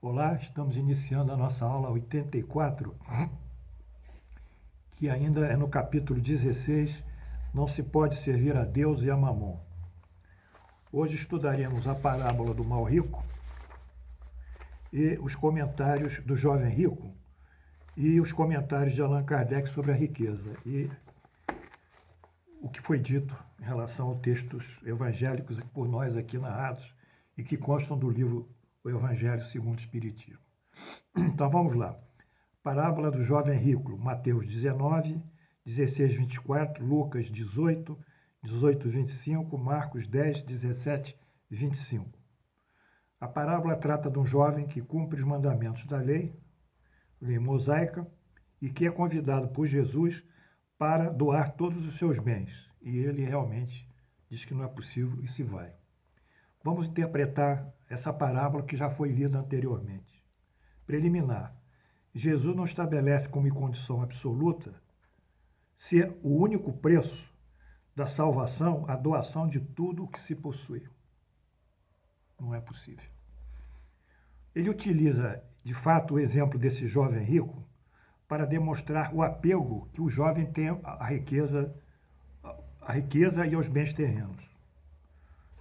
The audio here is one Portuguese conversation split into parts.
Olá, estamos iniciando a nossa aula 84, que ainda é no capítulo 16, não se pode servir a Deus e a Mamon. Hoje estudaremos a parábola do mal rico e os comentários do jovem rico e os comentários de Allan Kardec sobre a riqueza e o que foi dito em relação aos textos evangélicos por nós aqui narrados e que constam do livro O Evangelho segundo o Espiritismo. Então vamos lá. Parábola do jovem rico, Mateus 19, 16, 24, Lucas 18, 18, 25, Marcos 10, 17 e 25. A parábola trata de um jovem que cumpre os mandamentos da lei mosaica, e que é convidado por Jesus para doar todos os seus bens. E ele realmente diz que não é possível e se vai. Vamos interpretar essa parábola que já foi lida anteriormente. Preliminar. Jesus não estabelece como condição absoluta ser o único preço da salvação a doação de tudo o que se possui. Não é possível. Ele utiliza, de fato, o exemplo desse jovem rico para demonstrar o apego que o jovem tem à riqueza e aos bens terrenos.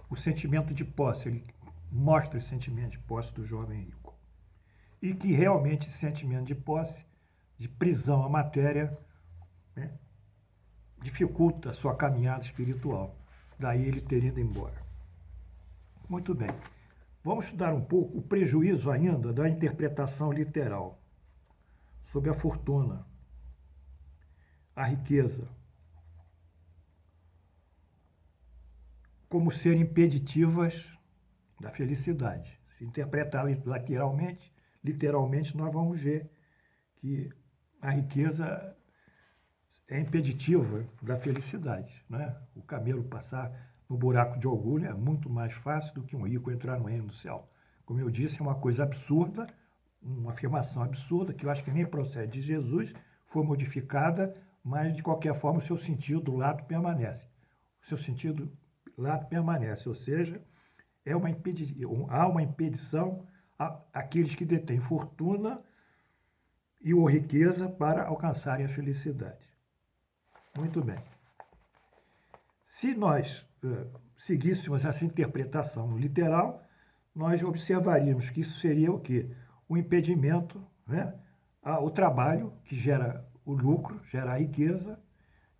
O sentimento de posse, ele mostra esse sentimento de posse do jovem rico. E que realmente esse sentimento de posse, de prisão à matéria, dificulta a sua caminhada espiritual. Daí ele ter ido embora. Muito bem. Vamos estudar um pouco o prejuízo ainda da interpretação literal sobre a fortuna, a riqueza, como serem impeditivas da felicidade. Se interpretar literalmente nós vamos ver que a riqueza é impeditiva da felicidade, né? O camelo passar no buraco de orgulho é muito mais fácil do que um rico entrar no reino do céu. Como eu disse, é uma coisa absurda, uma afirmação absurda, que eu acho que nem procede de Jesus, foi modificada, mas de qualquer forma o seu sentido lato permanece. O seu sentido lato permanece, ou seja, há uma impedição àqueles que detêm fortuna ou riqueza para alcançarem a felicidade. Muito bem. Se nós seguíssemos essa interpretação literal, nós observaríamos que isso seria o quê? O impedimento, né, ao trabalho, que gera o lucro, gera a riqueza,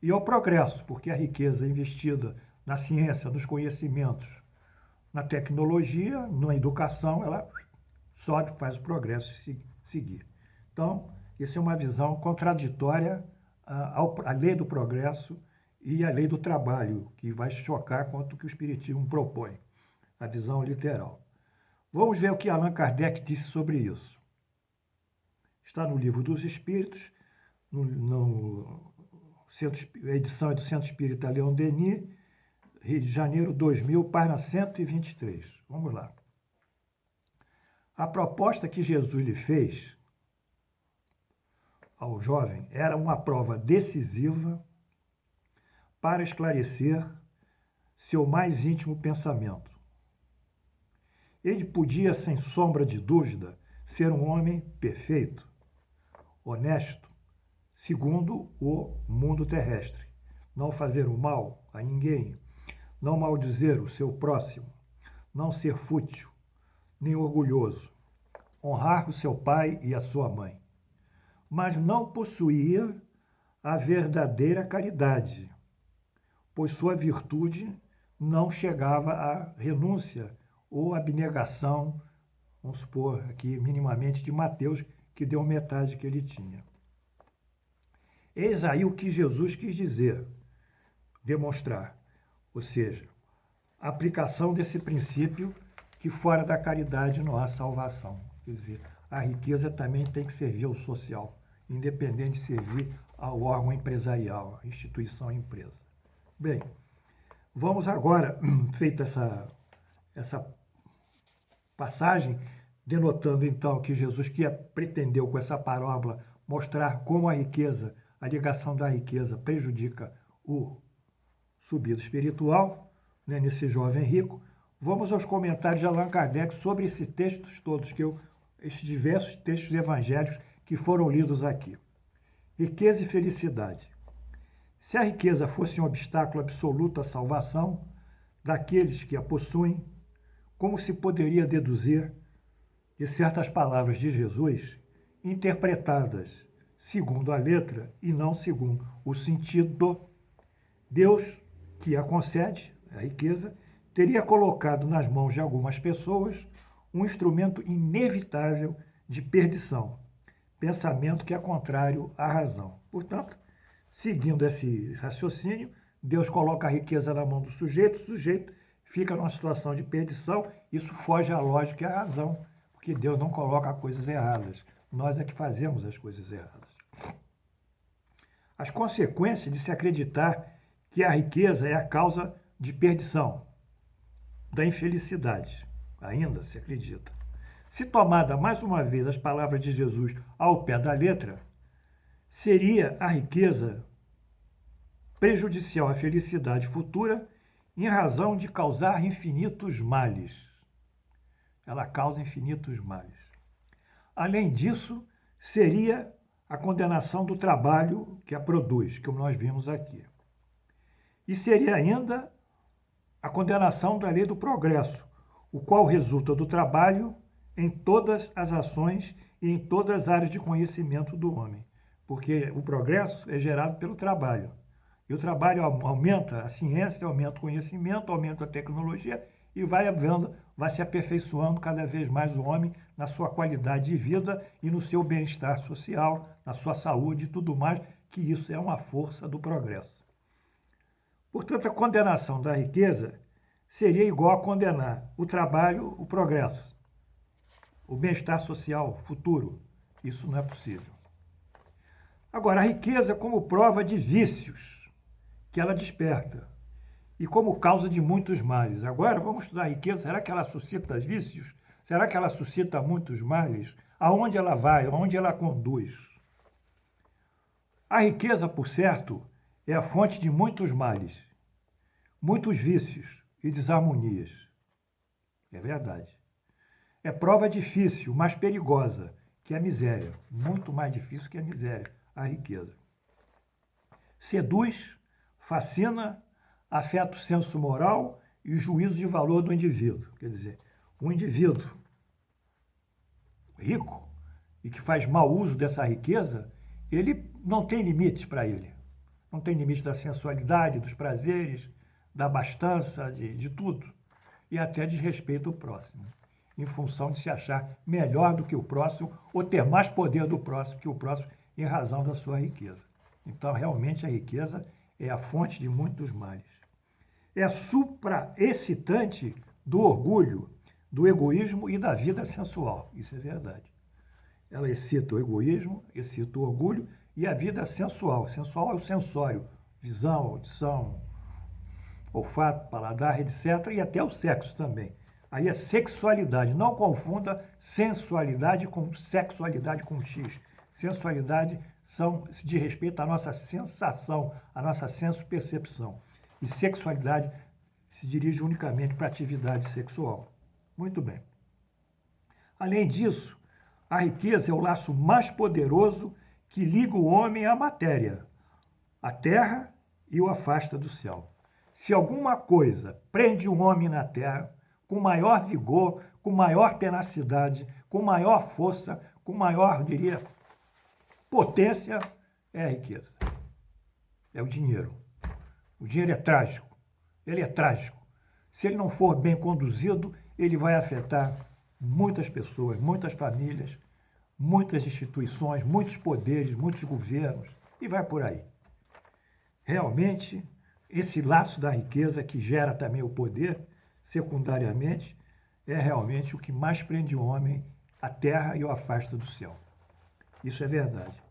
e ao progresso, porque a riqueza investida na ciência, nos conhecimentos, na tecnologia, na educação, ela sobe, faz o progresso seguir. Então, isso é uma visão contraditória à lei do progresso e à lei do trabalho, que vai chocar contra o que o Espiritismo propõe, a visão literal. Vamos ver o que Allan Kardec disse sobre isso. Está no Livro dos Espíritos, a edição é do Centro Espírita Leon Denis, Rio de Janeiro, 2000, página 123. Vamos lá. A proposta que Jesus lhe fez ao jovem era uma prova decisiva para esclarecer seu mais íntimo pensamento. Ele podia, sem sombra de dúvida, ser um homem perfeito, honesto, segundo o mundo terrestre, não fazer o mal a ninguém, não maldizer o seu próximo, não ser fútil, nem orgulhoso, honrar o seu pai e a sua mãe. Mas não possuía a verdadeira caridade, pois sua virtude não chegava à renúncia ou abnegação, vamos supor aqui minimamente, de Mateus, que deu metade que ele tinha. Eis aí o que Jesus quis dizer, demonstrar, ou seja, a aplicação desse princípio que fora da caridade não há salvação. Quer dizer, a riqueza também tem que servir ao social, independente de servir ao órgão empresarial, à instituição empresa. Bem, vamos agora, feita essa passagem, denotando então que Jesus pretendeu com essa parábola mostrar como a riqueza, a ligação da riqueza prejudica o subido espiritual, né, nesse jovem rico. Vamos aos comentários de Allan Kardec sobre esses textos todos que eu esses diversos textos evangélicos que foram lidos aqui. Riqueza e felicidade. Se a riqueza fosse um obstáculo absoluto à salvação daqueles que a possuem, como se poderia deduzir de certas palavras de Jesus, interpretadas segundo a letra e não segundo o sentido, Deus, que a concede, a riqueza, teria colocado nas mãos de algumas pessoas um instrumento inevitável de perdição, pensamento que é contrário à razão. Portanto, seguindo esse raciocínio, Deus coloca a riqueza na mão do sujeito, o sujeito fica numa situação de perdição, isso foge à lógica e à razão, porque Deus não coloca coisas erradas, nós é que fazemos as coisas erradas. As consequências de se acreditar que a riqueza é a causa de perdição, da infelicidade, ainda se acredita. Se tomada mais uma vez as palavras de Jesus ao pé da letra, seria a riqueza prejudicial à felicidade futura em razão de causar infinitos males. Ela causa infinitos males. Além disso, seria a condenação do trabalho que a produz, que nós vimos aqui. E seria ainda a condenação da lei do progresso, o qual resulta do trabalho em todas as ações e em todas as áreas de conhecimento do homem. Porque o progresso é gerado pelo trabalho. E o trabalho aumenta a ciência, aumenta o conhecimento, aumenta a tecnologia e vai se aperfeiçoando cada vez mais o homem na sua qualidade de vida e no seu bem-estar social, na sua saúde e tudo mais, que isso é uma força do progresso. Portanto, a condenação da riqueza seria igual a condenar o trabalho, o progresso, o bem-estar social futuro. Isso não é possível. Agora, a riqueza como prova de vícios que ela desperta e como causa de muitos males. Agora, vamos estudar a riqueza. Será que ela suscita vícios? Será que ela suscita muitos males? Aonde ela vai? Aonde ela conduz? A riqueza, por certo, é a fonte de muitos males, muitos vícios e desarmonias. É verdade. É prova difícil, mas perigosa, que a miséria. Muito mais difícil que a miséria, a riqueza. Seduz, fascina, afeta o senso moral e o juízo de valor do indivíduo. Quer dizer, um indivíduo rico e que faz mau uso dessa riqueza, ele não tem limites para ele. Não tem limite da sensualidade, dos prazeres, da abastança, de tudo. E até desrespeito ao próximo, em função de se achar melhor do que o próximo ou ter mais poder do próximo que o próximo em razão da sua riqueza. Então, realmente, a riqueza é a fonte de muitos males. É supraexcitante do orgulho, do egoísmo e da vida sensual. Isso é verdade. Ela excita o egoísmo, excita o orgulho e a vida sensual. Sensual é o sensório, visão, audição, olfato, paladar, etc. E até o sexo também. Aí é sexualidade. Não confunda sensualidade com sexualidade com X. Sensualidade se diz respeito à nossa sensação, à nossa senso-percepção. E sexualidade se dirige unicamente para a atividade sexual. Muito bem. Além disso, a riqueza é o laço mais poderoso que liga o homem à matéria, à terra e o afasta do céu. Se alguma coisa prende o homem na terra, com maior vigor, com maior tenacidade, com maior força, com maior, diria, potência, é a riqueza. É o dinheiro. O dinheiro é trágico. Ele é trágico. Se ele não for bem conduzido, ele vai afetar muitas pessoas, muitas famílias, muitas instituições, muitos poderes, muitos governos, e vai por aí. Realmente, esse laço da riqueza que gera também o poder, secundariamente, é realmente o que mais prende o homem à terra e o afasta do céu. Isso é verdade.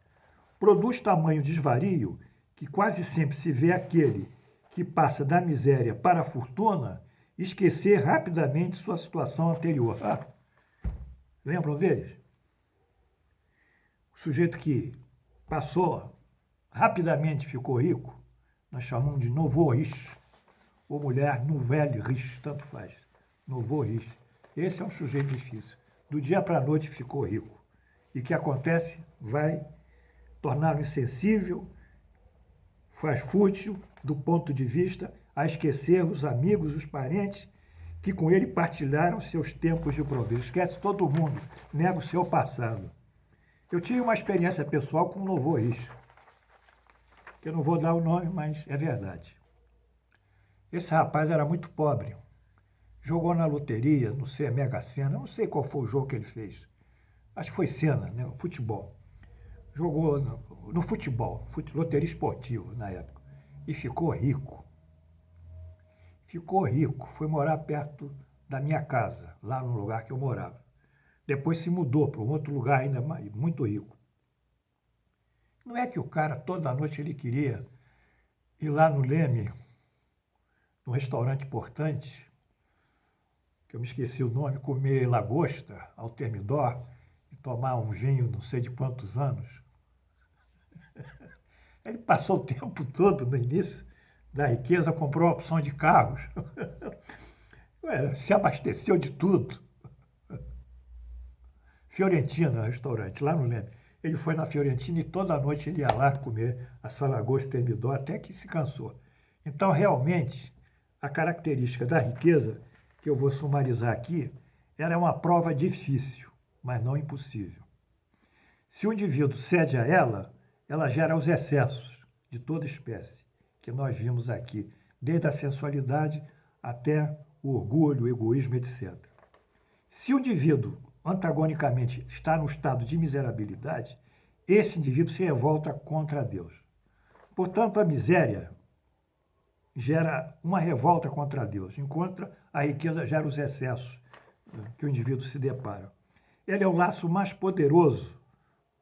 Produz tamanho desvario que quase sempre se vê aquele que passa da miséria para a fortuna esquecer rapidamente sua situação anterior. Lembram deles? O sujeito que passou, rapidamente ficou rico, nós chamamos de nouveau riche, ou mulher nouvelle riche, tanto faz. Nouveau riche. Esse é um sujeito difícil. do dia para a noite ficou rico. E o que acontece? Vai torná-lo insensível, faz fútil do ponto de vista a esquecer os amigos, os parentes que com ele partilharam seus tempos de progresso. Esquece todo mundo, nega o seu passado. Eu tive uma experiência pessoal com o Novo Riche, que eu não vou dar o nome, mas é verdade. Esse rapaz era muito pobre, jogou na loteria, não sei, Mega Sena, não sei qual foi o jogo que ele fez. Acho que foi Sena, né? Futebol. Jogou no futebol, loteria esportiva na época, e ficou rico. Ficou rico, foi morar perto da minha casa, lá no lugar que eu morava. Depois se mudou para um outro lugar ainda mais, muito rico. Não é que o cara, toda noite, ele queria ir lá no Leme, num restaurante importante, que eu me esqueci o nome, comer lagosta ao termidor e tomar um vinho não sei de quantos anos. Ele passou o tempo todo no início da riqueza, comprou a opção de carros, se abasteceu de tudo. Fiorentina, restaurante, lá no Leme. Ele foi na Fiorentina e toda noite ele ia lá comer a sua lagosta termidor até que se cansou. Então, realmente, a característica da riqueza, que eu vou sumarizar aqui, ela é uma prova difícil, mas não impossível. Se o indivíduo cede a ela, ela gera os excessos de toda espécie que nós vimos aqui, desde a sensualidade até o orgulho, o egoísmo, etc. Se o indivíduo, antagonicamente, está no estado de miserabilidade, esse indivíduo se revolta contra Deus. Portanto, a miséria gera uma revolta contra Deus, enquanto a riqueza gera os excessos que o indivíduo se depara. Ele é o laço mais poderoso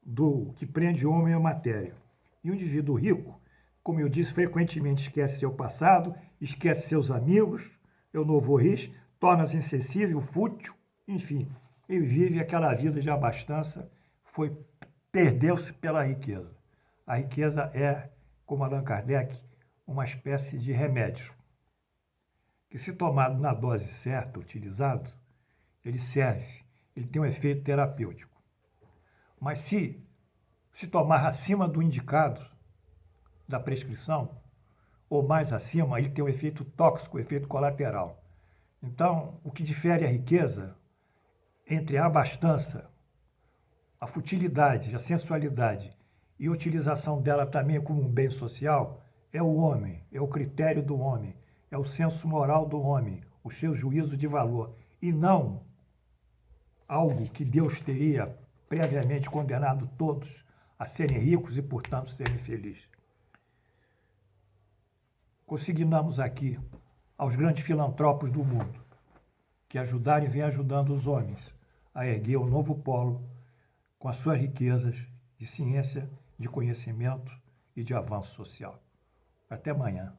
do que prende o homem à matéria. E o indivíduo rico, como eu disse, frequentemente esquece seu passado, esquece seus amigos, é o Novo Riche, torna-se insensível, fútil, enfim, ele vive aquela vida de abastança, perdeu-se pela riqueza. A riqueza é, como Allan Kardec, uma espécie de remédio, que se tomado na dose certa, utilizado, ele serve, ele tem um efeito terapêutico. Mas se tomar acima do indicado, da prescrição, ou mais acima, ele tem um efeito tóxico, um efeito colateral. Então, o que difere a riqueza entre a abastança, a futilidade, a sensualidade e a utilização dela também como um bem social é o homem, é o critério do homem, é o senso moral do homem, o seu juízo de valor, e não algo que Deus teria previamente condenado todos a serem ricos e, portanto, serem felizes. Consignamos aqui aos grandes filantropos do mundo que ajudaram e vêm ajudando os homens a erguer um novo polo com as suas riquezas de ciência, de conhecimento e de avanço social. Até amanhã.